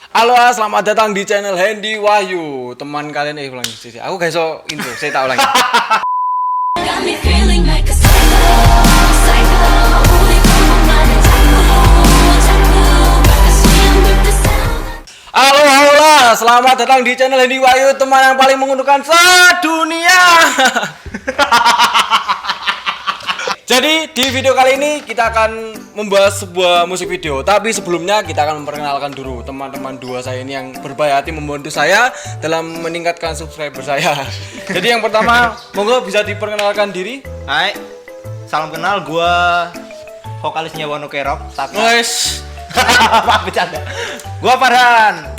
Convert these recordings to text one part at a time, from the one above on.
Halo, selamat datang di channel Hendy Wahyu. Teman kalian ulangi sih. Aku gak iso intro, saya tak ulangi. Got me feeling like a psycho, psycho. Only from my mind, psycho. I swim with the sound. Halo, selamat datang di channel Hendy Wahyu, teman yang paling menguntungkan sedunia. Jadi di video kali ini kita akan membahas sebuah musik video. Tapi sebelumnya kita akan memperkenalkan dulu teman-teman dua saya ini yang berbaik hati membantu saya dalam meningkatkan subscriber saya. Jadi yang pertama, monggo bisa diperkenalkan diri. Hai, salam kenal, gua vokalisnya Wano Kerok. Guys. Apa bercanda? Gua Farhan.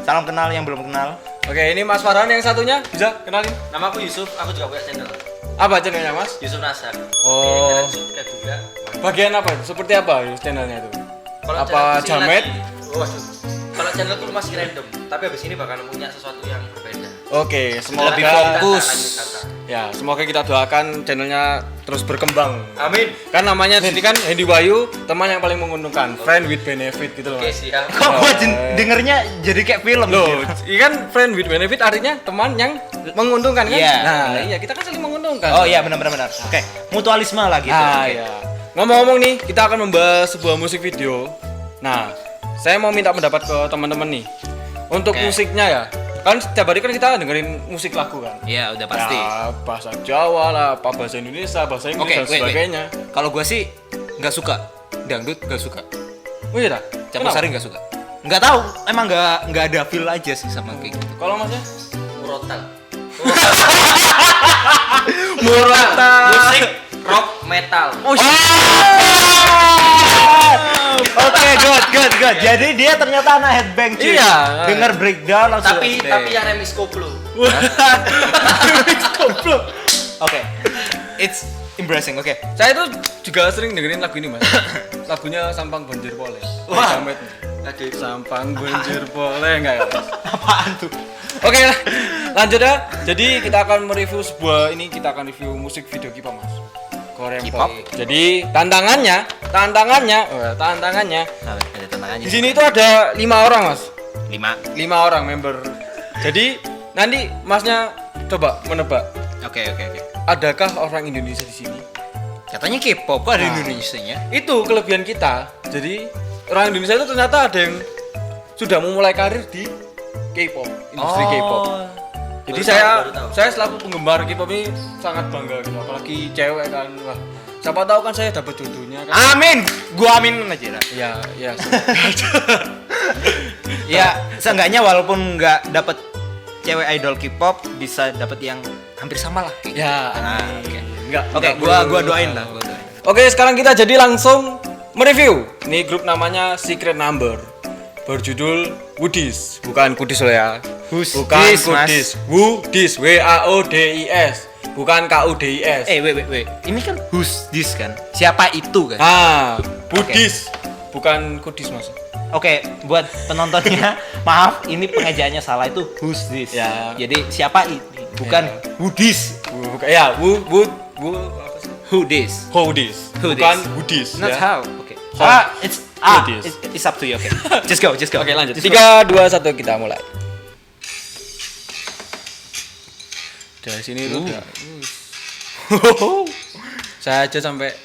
Salam kenal yang belum kenal. Oke, ini Mas Farhan yang satunya bisa kenalin. Nama aku Yusuf, aku juga punya channel Apa channelnya Mas? Yusuf Nasar. Oh. Subscribe juga. Bagian apa? Seperti apa channelnya itu? Kalau Apa channelku sih jamet? waduh. Kalau channelku masih random, tapi habis ini bakal punya sesuatu yang berbeda. Oke, semoga Lebih fokus. Ya, semoga kita doakan channelnya terus berkembang. Amin. Kan namanya jadi kan Hendy Wahyu, teman yang paling menguntungkan, friend with benefit gitu loh. Oke, Mas. siap. Kok gua dengernya jadi kayak film Loh, gitu. iya kan friend with benefit artinya teman yang menguntungkan kan? Iya, Nah, benar. iya kita kan saling menguntungkan. Oh iya, benar. Oke, mutualisme lah gitu. Ah, Oke. iya. Ngomong-ngomong nih, kita akan membahas sebuah musik video. Nah, saya mau minta pendapat ke teman-teman nih. Untuk Oke. musiknya ya. Kan setiap hari kan kita dengerin musik lagu kan. Iya, udah pasti. Ya, bahasa Jawa lah, apa bahasa Indonesia, bahasa Inggris dan wait. sebagainya. Kalau gua sih nggak suka dangdut, nggak suka. Oh iya dah. Campur sari nggak suka. Nggak tahu, emang nggak ada feel aja sih sama kayak gitu. Kalau Masnya? Murotal. Murotal. Musik rock metal. Oh, Oke, good. Jadi dia ternyata anak headbang cuy. Iya. Dengar breakdown langsung. Tapi yang remix koplo. Oke. It's embarrassing. Oke. saya tuh juga sering dengerin lagu ini, Mas. Lagunya Sampang Banjir Pole. Wah. Jamet. Aduh. Sampang Banjir Pole enggak ya, Mas? Apaan tuh? Oke, lanjut ya. Jadi kita akan mereview kita akan review musik video K-pop, Mas. Korean K-pop? Pop. Jadi tantangannya, Nah, ada tantangannya. di sini tuh ada 5 orang, Mas. 5. 5 orang member. Jadi nanti Masnya coba menebak, Oke. adakah orang Indonesia di sini? Katanya K-pop kok ada Nah. Indonesianya. Itu kelebihan kita. Jadi orang Indonesia itu ternyata ada yang sudah memulai karir di K-pop, industri K-pop. Jadi Baru tahu. saya selaku penggemar K-pop ini sangat bangga gitu. Apalagi cewek kan. Wah, siapa tahu kan saya dapat jodohnya kan. Amin. Gua amin aja dah. Iya, iya. Ya, seenggaknya walaupun nggak dapet cewek idol K-pop bisa dapet yang hampir sama lah. kayak gitu. Ya, Nah, amin. oke. Enggak. Oke, gua doain lah. Oke, sekarang kita jadi langsung mereview. Ini grup namanya Secret Number. Berjudul Woodies, bukan Kudis loh ya. Who's Bukan this, Mas? Kudis. Woodies, WAODIS. Bukan KUDIS. Wait. Ini kan who's this kan? Siapa itu kan? Ah, Woodies. Bukan Kudis, Mas. Oke, buat penontonnya, maaf ini pengejaannya salah, itu who's this. Ya. Jadi siapa ini? Bukan Ya. who this. Bukan ya, apa sih? Who this? Woodies. Who Bukan this? Woodies. Not ya. how. Oke. So, who this? It's up to you. Oke. Just go. Oke, lanjut. Just go. 3 2 1 kita mulai. Dari sini tuh udah. Saya aja sampai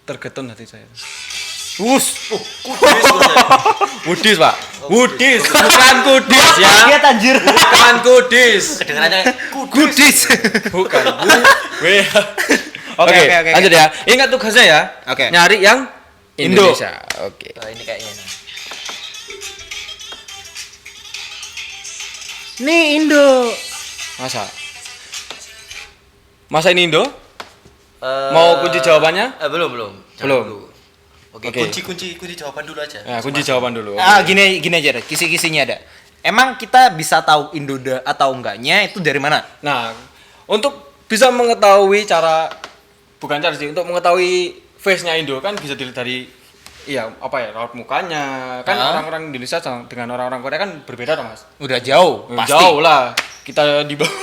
tergetun hati saya. Woodies, Pak. Woodies, bukan Kudis ya. Dia anjir. Bukan Kudis. Kedengarannya Goodies. Bukan. Oke. Lanjut ya. Ingat tugasnya ya. Oke. Nyari yang Indo. Indonesia. Oke. oh, ini kayaknya nih. Nih Indo. Masa ini Indo? Eh, Mau kunci jawabannya? Belum. Jangan Belum. dulu. Oke, Oke. kunci jawaban dulu aja. Ya, kunci jawaban dulu. Gini aja deh. Kisi-kisinya ada. Emang kita bisa tahu Indo atau enggaknya itu dari mana? Nah, untuk bisa mengetahui bukan cara sih, untuk mengetahui face-nya Indo kan bisa dilihat dari raut mukanya. Kan orang-orang Indonesia dengan orang-orang Korea kan berbeda dong, Mas. Udah jauh, pasti. Jauh lah. Kita di bawah.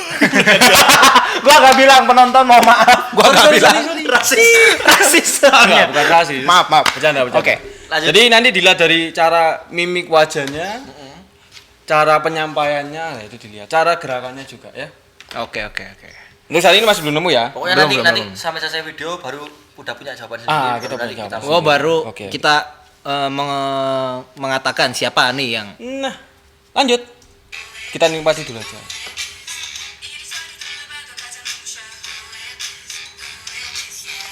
Gua gak bilang penonton, mau maaf. Gua gak bilang. Sorry. Rasis. Enggak, bukan rasis. Maaf. Bercanda. Oke. Lanjut. Jadi nanti dilihat dari cara mimik wajahnya cara penyampaiannya nah itu dilihat, cara gerakannya juga ya. Oke. Untuk saat ini masih belum nemu ya. Pokoknya Belum, nanti belum. sampai selesai video baru udah punya jawaban sendiri. Kita Baru nanti punya jawaban. Oh, baru Oke. kita mengatakan siapa nih yang Nah, lanjut. Kita nikmati dulu aja.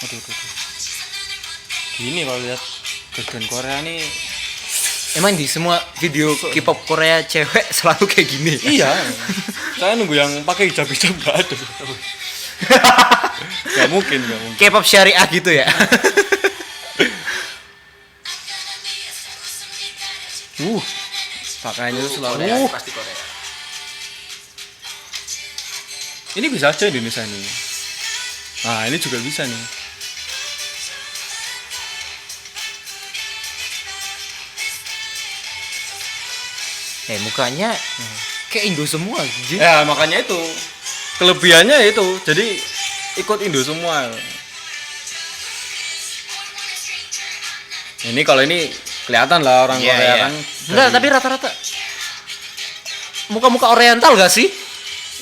Aduh. Gini kalau lihat girl band Korea nih. emang di semua video K-pop Korea cewek selalu kayak gini. Iya. Saya nunggu yang pakai hijab-hijab enggak ada. Gak mungkin. K-pop syariah gitu ya. Pakaiannya tuh selalu. Korea, pasti Korea. Ini bisa aja Indonesia nih. Nah, ini juga bisa nih. Mukanya kayak Indo semua anjing. Ya, makanya itu. Kelebihannya itu. Jadi ikut Indo semua. Ini kalau ini kelihatan lah orang Korea kan. Enggak, tapi rata-rata muka-muka oriental gak sih?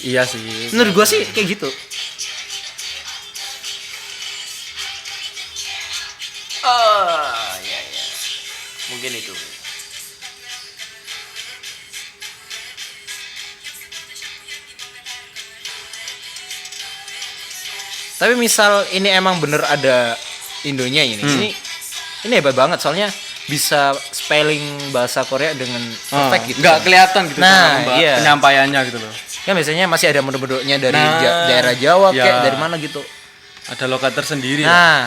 Iya sih. Menurut gua sih kayak gitu. Iya. Mungkin itu. Tapi misal ini emang bener ada Indonya ini hebat banget soalnya bisa spelling bahasa Korea dengan perfect gitu. Nggak kelihatan gitu Nah, cara iya. penyampaiannya gitu loh. Kan biasanya masih ada mode-modenya dari Nah, daerah Jawa iya. kayak dari mana gitu. Ada logat tersendiri lah. Nah.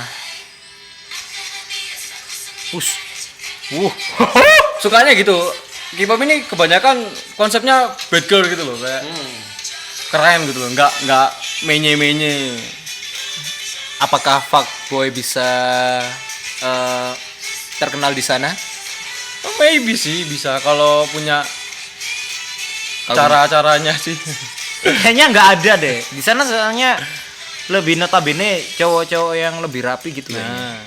Sukanya gitu. K-pop ini kebanyakan konsepnya bad girl gitu loh, kayak keren gitu loh, nggak menye-menye. Apakah fuckboy bisa terkenal di sana? Maybe sih bisa kalau punya Kalau- cara-caranya sih. Kayaknya nggak ada deh. Di sana soalnya lebih notabene cowok-cowok yang lebih rapi gitu ya. Nah,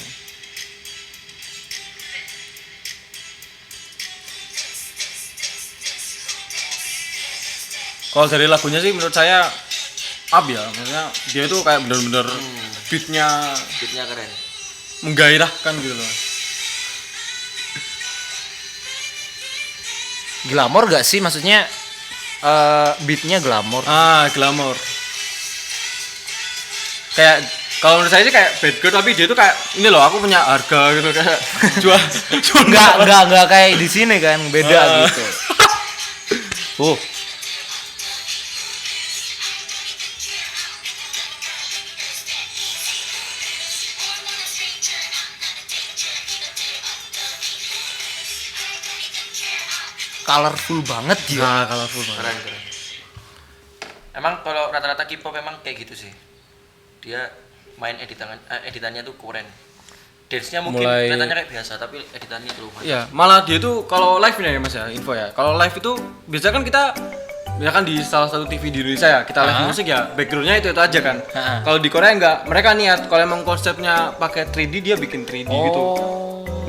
kalau dari lagunya sih menurut saya up ya, maksudnya dia itu kayak bener-bener beatnya Beatnya keren. menggairahkan gitu loh. Glamor gak sih maksudnya beatnya glamor. Glamour. Kayak kalau menurut saya sih kayak bad girl tapi dia tuh kayak ini loh aku punya harga gitu kayak jual Enggak kayak di sini kan beda gitu. Colorful banget dia. Nah, colorful banget. Keren. Emang kalau rata-rata K-pop emang kayak gitu sih. Dia main editannya tuh keren. Dance-nya mungkin Mulai- kelihatannya kayak biasa tapi editannya tuh lumayan. Iya, malah dia tuh kalau live nih ya Mas ya, info ya. Kalau live itu biasanya kan kita misalkan di salah satu TV di Indonesia ya, kita live musik ya, backgroundnya itu aja kan. Kalau di Korea enggak, mereka niat kalau emang konsepnya pakai 3D dia bikin 3D gitu.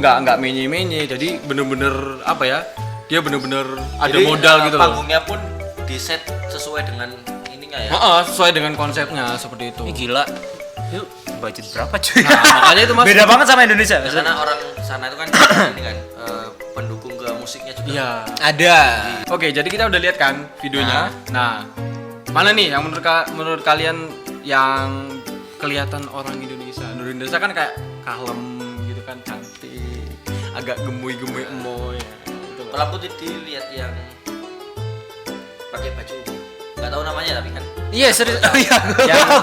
Enggak menye-menye, jadi bener-bener apa ya? Dia bener-bener ada Jadi, modal gitu loh. Panggungnya pun di set sesuai dengan ininya ya. Sesuai dengan konsepnya seperti itu. Ini gila. Yuk, budget berapa cuy? Nah, makanya itu Mas. Beda banget sama Indonesia. Karena orang sana itu kan ini kan pendukung ke musiknya juga. Iya. Ada. Oke, jadi kita udah lihat kan videonya. Nah, mana nih yang menurut kalian yang kelihatan orang Indonesia? Orang Indonesia kan kayak kalem gitu kan, cantik, agak gemuy-gemuy emoy. Gitu loh. Kalau aku dilihat yang pakai baju nggak tahu namanya tapi kan. Iya serius. Oh iya,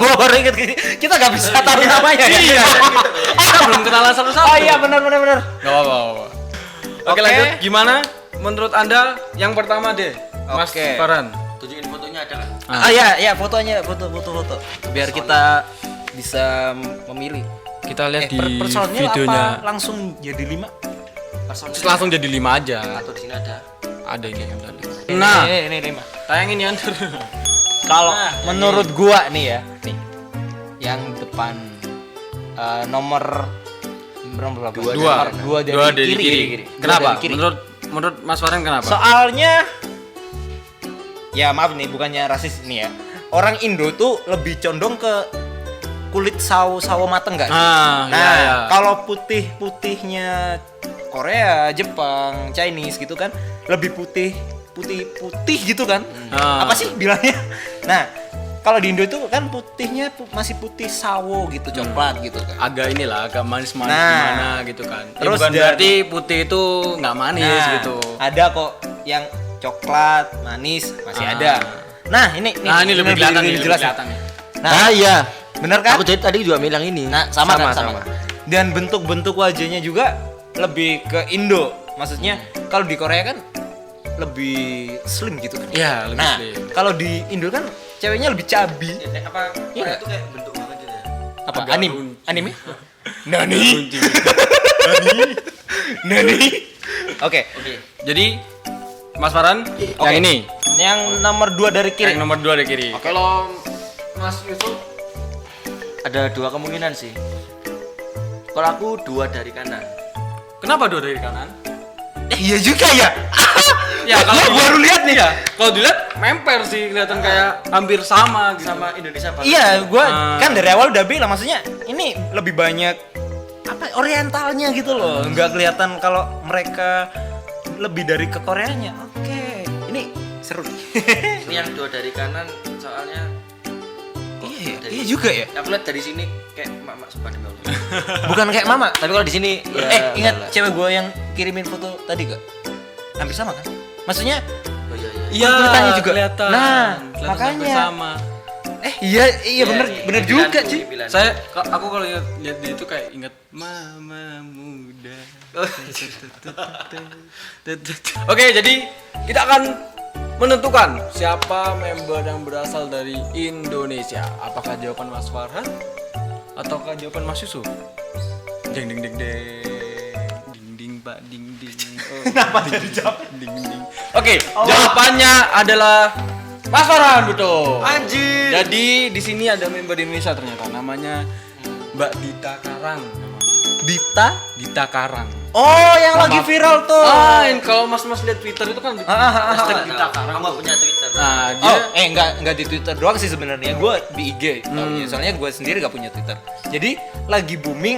gua baru inget kita nggak bisa tahu namanya ya. Iya. Kita belum kenalan satu-satu. Oh iya benar. Gak apa-apa. Oke, lanjut. Gimana menurut Anda yang pertama deh, Mas Oke. Farhan? Tunjukin fotonya ada nggak? Ah iya fotonya foto. Biar kita bisa memilih. Kita lihat di personil videonya. apa langsung jadi 5? Personil Langsung jadi 5 aja. atau di sini ada. Ada ini yang tadi. Nah, ini 5. tayangin ya. Kalau menurut gua nih ya, nih yang depan nomor berapa? Dua Dua dari Dua kiri. Kenapa? Dua dari kiri. Menurut Mas Farhan kenapa? Soalnya ya maaf nih bukannya rasis nih ya. Orang Indo tuh lebih condong ke kulit sawo mateng enggak sih? Ah, Nah, iya, iya. kalau putihnya Korea, Jepang, Chinese gitu kan lebih putih gitu kan. Ah. Apa sih bilangnya? Nah, kalau di Indo itu kan putihnya masih putih sawo gitu, coklat gitu kan. Agak inilah, agak manis-manis Nah. gimana gitu kan. Ya, Terus bukan dan- berarti putih itu nggak manis Nah, gitu. ada kok yang coklat, manis masih Ah. ada. Nah, ini Nah, ini lebih kelihatan nih, lebih jelas. kelihatan nih. Nah, iya. bener kan? Aku tadi juga bilang ini. Nah, sama. Dan bentuk-bentuk wajahnya juga lebih ke Indo. Maksudnya kalau di Korea kan lebih slim gitu kan. Iya, lebih Nah, slim. kalau di Indo kan ceweknya lebih cabi. Apa Iya Korea nggak? itu kayak bentuk banget gitu ya. Apa? Agak Anime? Nani? Nani? Oke. Jadi Mas Farhan, Oke. yang ini, Yang nomor 2 dari kiri. yang nomor 2 dari kiri. Kalau Mas Yusuf, Ada dua kemungkinan sih. Kalau aku 2 dari kanan. kenapa 2 dari kanan? Iya juga ya. Ya kalau Gua baru lihat nih. ya, kalau dilihat memper sih, kelihatan kayak hampir sama gitu. Sama Indonesia banget. Iya, gua Ah. kan dari awal udah bilang maksudnya ini lebih banyak apa orientalnya gitu loh. Nggak kelihatan kalau mereka lebih dari ke Koreanya. Oke. Ini seru. Ini yang 2 dari kanan soalnya Iya juga ya. aku lihat dari sini kayak mak sumpah demi Allah. Bukan kayak mama. Tapi kalau di sini ya, Ingat enggak lah. cewek gua yang kirimin foto tadi gak? Hampir sama kan? Maksudnya Oh iya iya. Iya, kelihatannya juga. kelihatan. Nah, Kelihatan makanya. hampir sama. iya bener Pilihan juga tuh, sih. pilihan. Aku kalau lihat dia itu kayak ingat mama muda. Oke, jadi kita akan menentukan siapa member yang berasal dari Indonesia. Apakah jawaban Mas Farhan ataukah jawaban Mas Yusuf? Ding ding ding ding. Ding ding Pak ding ding. Kenapa jadi jawab? Ding ding. Oke, jawabannya adalah Mas Farhan, betul. Anjir. Jadi di sini ada member Indonesia ternyata, namanya Mbak Dita Karang. Dita Karang. Oh, yang Sama- lagi viral tuh. Kalau mas lihat Twitter itu kan hashtag Dita Karang. Kamu punya Twitter. Nah, dia Enggak di Twitter doang sih sebenarnya. Gue di IG taunya. Soalnya gue sendiri gak punya Twitter. Jadi lagi booming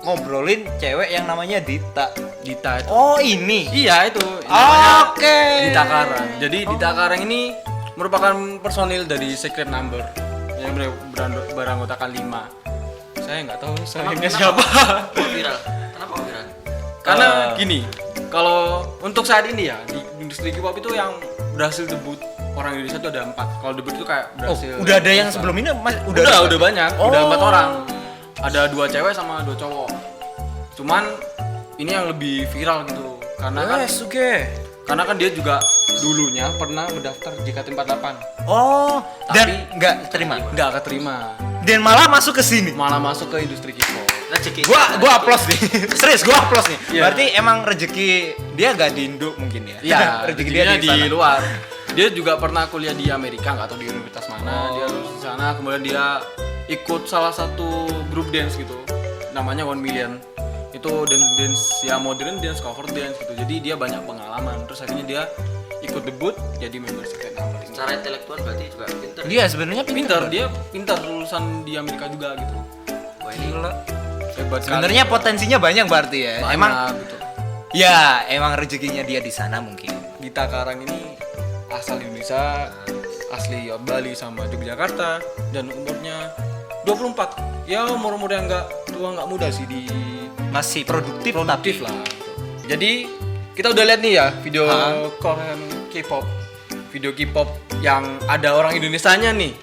ngobrolin cewek yang namanya Dita. Dita itu. Oh, ini. Iya itu. Namanya Oke. Dita Karang. Jadi Dita Karang ini merupakan personil dari Secret Number yang beranggotakan 5. Saya nggak tahu personilnya siapa. Kok viral? Kenapa kok viral? Karena gini, kalau untuk saat ini ya di industri K-pop itu yang berhasil debut orang Indonesia itu ada 4. Kalau debut itu kayak Oh, berhasil. udah ada yang sebelum ini Mas Udah banyak. Udah Oh. 4 orang. Ada 2 cewek sama 2 cowok. Cuman ini yang lebih viral gitu. Karena kan dia juga dulunya pernah mendaftar JKT48. Oh, dan Tapi- nggak terima. Nggak keterima. Dan malah masuk ke sini. Malah masuk ke industri K-pop. Rezeki. Gua applause nih. Serius, gua applause nih. Iya. Berarti emang rezeki dia gak di Indo mungkin ya. Iya, rezeki dia rezekinya di, di sana. luar. Dia juga pernah kuliah di Amerika, nggak tahu di universitas mana. Dia lulus di sana, kemudian dia ikut salah satu grup dance gitu, namanya 1 Million. Itu dance ya modern dance, cover dance gitu. Jadi dia banyak pengalaman. Terus akhirnya dia ikut debut jadi member Secret Number ini. Secara intelektual berarti juga pinter. Dia sebenarnya Pintar, dia pintar, lulusan di Amerika juga gitu. Wah ini Hebat sebenarnya sekali. potensinya banyak berarti ya. Banyak, Emang gitu. ya, emang rezekinya dia di sana mungkin. Dita Karang ini asal Indonesia, asli Bali sama Yogyakarta, dan umurnya 24. Ya umur-umur yang nggak tua nggak muda sih, di Masih produktif produktif lah. Jadi kita udah lihat nih ya video Korean K-pop, video K-pop yang ada orang Indonesianya nih.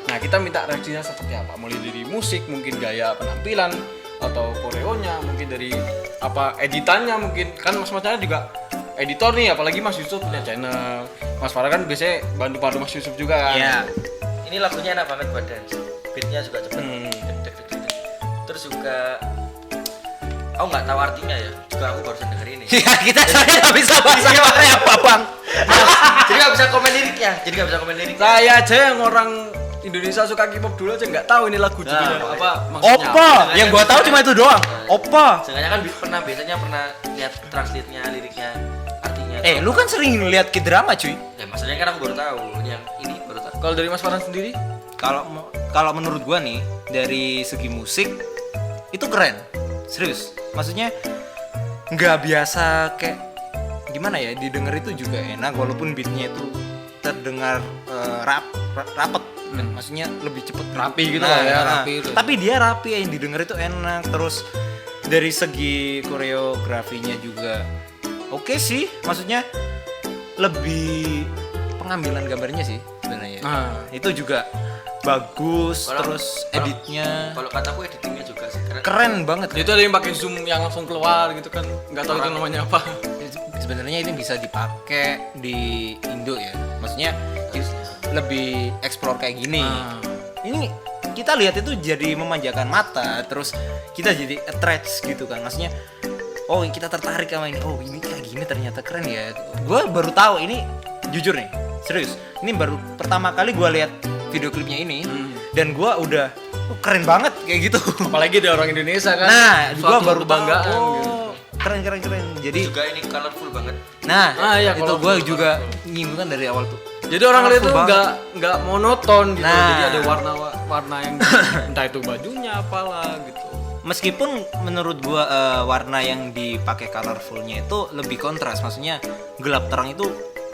Nah kita minta reaksinya seperti apa? Mulai dari musik, mungkin gaya penampilan, atau koreonya, mungkin dari apa editannya, mungkin kan mas-masnya juga editor nih, apalagi Mas Yusuf punya channel. Mas Farah kan biasanya bantu-bantu Mas Yusuf juga kan. Iya. ini lagunya enak banget buat dance. Beatnya juga cepet. Dek, dek, dek, dek. Terus juga aku nggak tahu artinya ya. Juga aku barusan denger ini. Ya kita soalnya nggak bisa bahasa Korea apa bang. Jadi nggak bisa komen liriknya. Jadi nggak bisa komen liriknya. Saya aja yang orang Indonesia suka K-pop dulu aja nggak tahu ini lagu judulnya Nah, apa maksudnya. Opa, yang gua tahu cuma itu doang. Opa. Sengaja kan biasanya pernah lihat translate-nya, liriknya, artinya Lu kan sering lihat K-drama cuy. Ya maksudnya kan aku baru tahu, ini baru tahu. Kalau dari Mas Farhan sendiri? Kalau menurut gua nih dari segi musik itu keren, serius. Maksudnya nggak biasa kayak gimana ya, didengar itu juga enak walaupun beatnya itu terdengar rapet. Maksudnya lebih cepet Rapi gitu lah ya, rapi itu. Tapi dia rapi, yang didengar itu enak. Terus dari segi koreografinya juga oke sih, maksudnya lebih pengambilan gambarnya sih sebenarnya. Itu juga bagus. Terus editnya Kalau kataku editingnya juga sih keren banget. Itu ada yang pakai zoom yang langsung keluar gitu kan, nggak tahu itu namanya apa. Sebenarnya ini bisa dipakai di Indo ya, maksudnya lebih explore kayak gini. Ini kita lihat itu jadi memanjakan mata, terus kita jadi attracts gitu kan, maksudnya oh kita tertarik sama ini, oh ini kayak gini ternyata keren ya. Gue baru tahu ini, jujur nih serius, ini baru pertama kali gue lihat video klipnya ini dan gue udah keren banget kayak gitu. Apalagi ada orang Indonesia kan. Nah, gue suatu baru kebanggaan tahu, gitu. keren. Jadi juga ini colorful banget. nah iya, itu kalau gue juga nyinggung dari awal tuh. Jadi orang lihat Colorful tuh banget. nggak monoton gitu. Nah. Jadi ada warna yang entah itu bajunya apalah gitu. Meskipun menurut gua warna yang dipakai colorfulnya itu lebih kontras, maksudnya gelap terang itu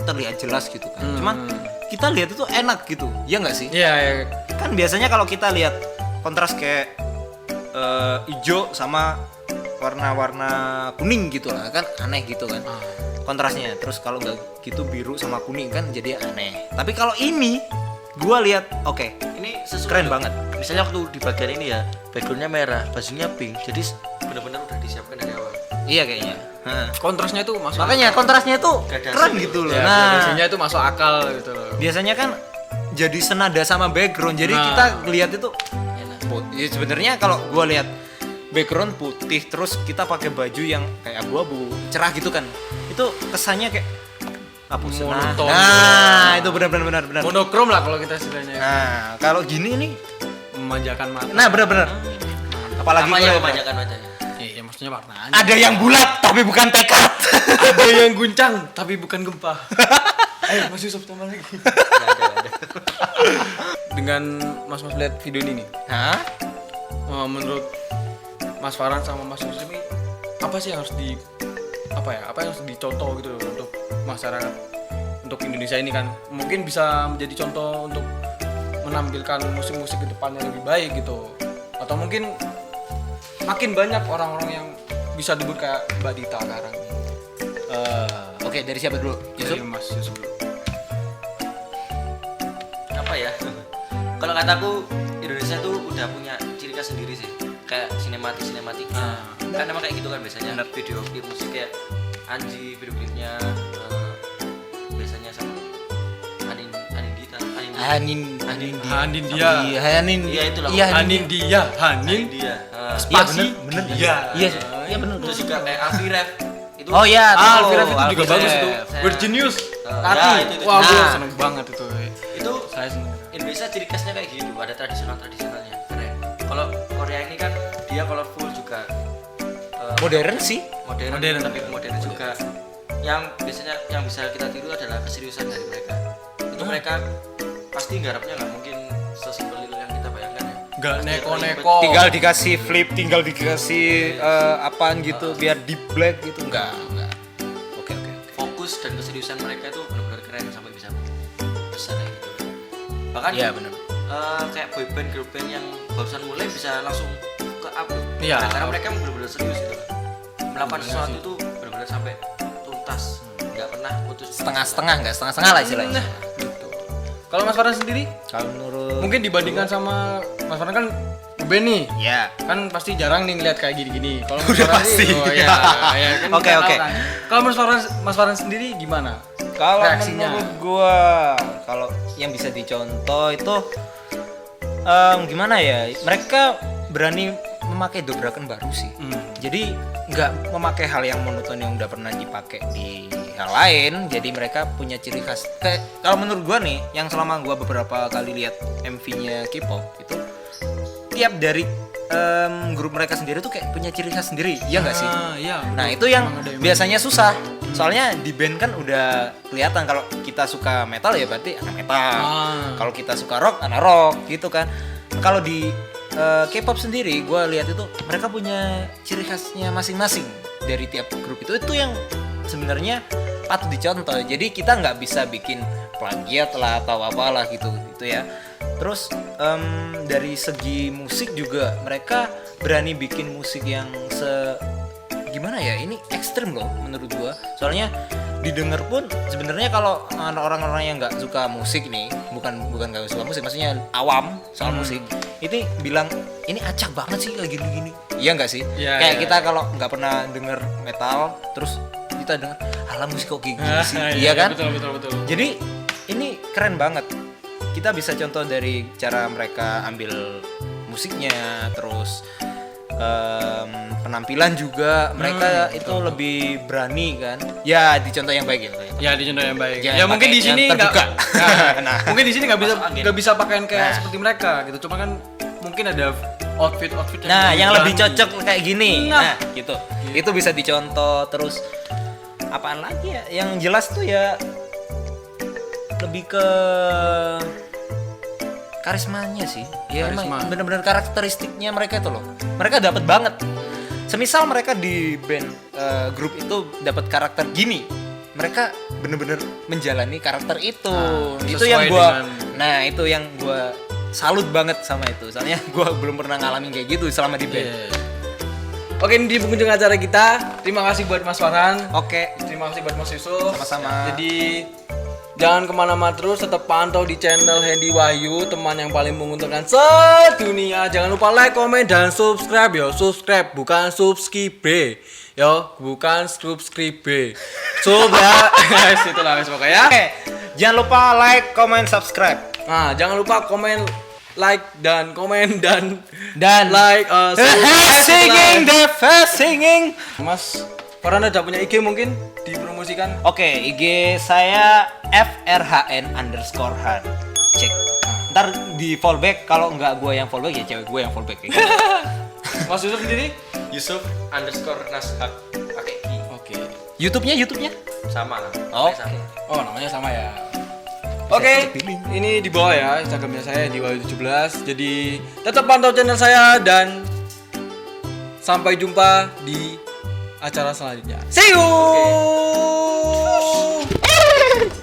terlihat jelas gitu kan. Cuman kita lihat itu enak gitu, ya nggak sih? Iya. Kan biasanya kalau kita lihat kontras kayak hijau sama warna-warna kuning gitu lah kan aneh gitu kan kontrasnya. Terus kalau nggak gitu biru sama kuning kan jadi aneh. Tapi kalau ini gua lihat oke, Ini sesuai keren loh. banget. Misalnya waktu di bagian ini ya, backgroundnya merah, bajunya pink, jadi benar-benar udah disiapkan dari awal. Iya kayaknya. Kontrasnya tuh masuk. Makanya kontrasnya itu Gradasi keren gitu. gitu loh. Ya, Nah, gradasinya itu masuk akal gitu loh. biasanya kan jadi senada sama background. Jadi Nah. kita lihat itu Enak. ya sebenarnya kalau gua lihat background putih terus kita pakai baju yang kayak abu-abu cerah gitu kan, itu kesannya kayak hapus. Monoton. Nah, itu benar. Monokrom lah kalau kita istilahnya. Nah, kalau gini nih, Memanjakan mata. nah benar. Apalagi Apa yang kalau memanjakan wajahnya? Iya, maksudnya warnanya. ada yang bulat tapi bukan tekad. Ada yang guncang tapi bukan gempa. Ayo Mas Yusuf tambah lagi. Nggak ada. Dengan Mas lihat video ini nih, Hah? menurut Mas Farhan sama Mas Yusuf ini apa sih yang harus apa yang harus dicontoh gitu loh untuk masyarakat, untuk Indonesia ini kan mungkin bisa menjadi contoh untuk menampilkan musik-musik ke depannya lebih baik gitu, atau mungkin makin banyak orang-orang yang bisa debut kayak Mbak Dita sekarang ini. Oke, dari siapa dulu? Dari Mas Yusuf dulu. Apa ya? Kalau kataku Indonesia tuh udah punya ciri khas sendiri sih, kayak sinematik kan emang kayak gitu kan biasanya. Video klip musik kayak Anji, video klipnya biasanya sama Hanindita. Iya, itulah. Hanindia. dia Spasi. bener. Iya. Iya bener. terus juga kayak Alfi Ref itu Oh iya, Alfi Ref itu juga Alfi bagus Ref. itu. Virginius. Ya, Tati. itu. Wah, gue Nah. seneng banget itu. itu Saya seneng. Indonesia ciri khasnya kayak gitu, ada tradisionalnya keren. Kalau Korea ini kan dia colorful juga, Modern sih. modern tapi modern juga. Yang biasanya yang bisa kita tiru adalah keseriusan dari mereka. Itu mereka pasti garapnya nggak mungkin sesimpel itu yang kita bayangkan ya. Nggak Pasti neko-neko. Tinggal dikasih flip, tinggal dikasih apaan gitu biar deep black gitu. Enggak. Oke. fokus dan keseriusan mereka itu benar-benar keren sampai bisa besar kayak gitu. Bahkan Iya benar. kayak boyband, girlband yang barusan mulai bisa langsung ke up loh. Iya. Karena mereka benar-benar serius gitu. Melakukan sesuatu itu benar-benar sampai tuntas, nggak pernah putus. Setengah-setengah enggak, setengah-setengah lah istilahnya. Gitu. Kalau Mas Farhan sendiri, Kalau menurut mungkin dibandingkan sama Mas Farhan kan ngeband nih, ya. kan pasti jarang nih ngeliat kayak gini-gini. Kalau Mas Udah Farhan pasti. sih, oh ya, ya kan Oke, kita oke. tahu kan. Kalau Mas Farhan sendiri gimana? Kalau Reaksinya? menurut gua, kalau yang bisa dicontoh itu gimana ya? Mereka berani memakai dobrakan baru sih. Jadi nggak memakai hal yang monoton yang udah pernah dipakai di hal lain. Jadi mereka punya ciri khas. Kalau menurut gua nih, yang selama gua beberapa kali lihat MV-nya K-pop itu, tiap dari grup mereka sendiri tuh kayak punya ciri khas sendiri, iya nggak sih? Iya. Nah itu yang biasanya susah Soalnya di band kan udah kelihatan kalau kita suka metal ya berarti anak metal. Kalau kita suka rock anak rock gitu kan. Kalau di K-pop sendiri gue lihat itu mereka punya ciri khasnya masing-masing dari tiap grup itu yang sebenarnya patut dicontoh. Jadi kita nggak bisa bikin plagiat lah atau apalah gitu ya. Terus dari segi musik juga mereka berani bikin musik yang gimana ya, ini ekstrim loh menurut gua. Soalnya didengar pun sebenarnya kalau orang-orang yang nggak suka musik nih, bukan nggak suka musik, maksudnya awam soal musik, ini bilang ini acak banget sih kayak gini-gini. Iya nggak sih? Iya, Kayak iya. kita kalau nggak pernah denger metal, terus kita denger alah musik kok kayak gini sih, Iya, iya kan? betul. Jadi ini keren banget. Kita bisa contoh dari cara mereka ambil musiknya, terus penampilan juga mereka itu lebih berani kan. Ya di contoh yang baik ya. Ya di contoh yang baik. Jangan Ya mungkin pakai di sini yang terbuka. Nah, mungkin di sini nggak bisa pakaian kayak Nah. seperti mereka gitu. Cuma kan mungkin ada outfit Nah, yang lebih berani. cocok kayak gini. Nah. Nah, gitu. Itu bisa dicontoh. Terus apaan lagi ya? Yang jelas tuh ya lebih ke karismanya sih. Ya Karisma. emang bener-bener karakteristiknya mereka itu loh. Mereka dapat banget. Semisal mereka di band grup itu dapat karakter gini, mereka bener-bener menjalani karakter itu. Itu yang sesuai gua dengan- Nah, itu yang gua salut banget sama itu. Soalnya gua belum pernah ngalamin kayak gitu selama di band. Iya. Oke, ini di penghujung acara kita. Terima kasih buat Mas Farhan. Oke. Terima kasih buat Mas Yusuf. Sama-sama. Jadi jangan kemana-mana terus, tetap pantau di channel Hendy Wahyu, teman yang paling menguntungkan sedunia. Jangan lupa like, komen, dan subscribe yo. Subscribe bukan subscribe. Yo, bukan subscribe. Sub ya. Guys, itulah guys pokoknya. Oke. Jangan lupa like, comment, subscribe. Nah, jangan lupa komen, like dan komen dan Dan subscribe. singing the first singing. Mas Farhan ada punya IG mungkin dipromosikan? Oke, IG saya FRHN_han. Cek. Ntar di fallback, kalau nggak gue yang fallback ya cewek gue yang fallback. Mas Yusuf sendiri? Yusuf_nashak pakai i. Oke. YouTube-nya? Sama. Oke. Sama. Oh, namanya sama ya. Oke, ini di bawah ya Instagramnya saya di Wahyu17. Jadi tetap pantau channel saya dan sampai jumpa di acara selanjutnya. See you.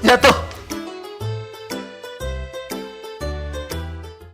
Jatuh.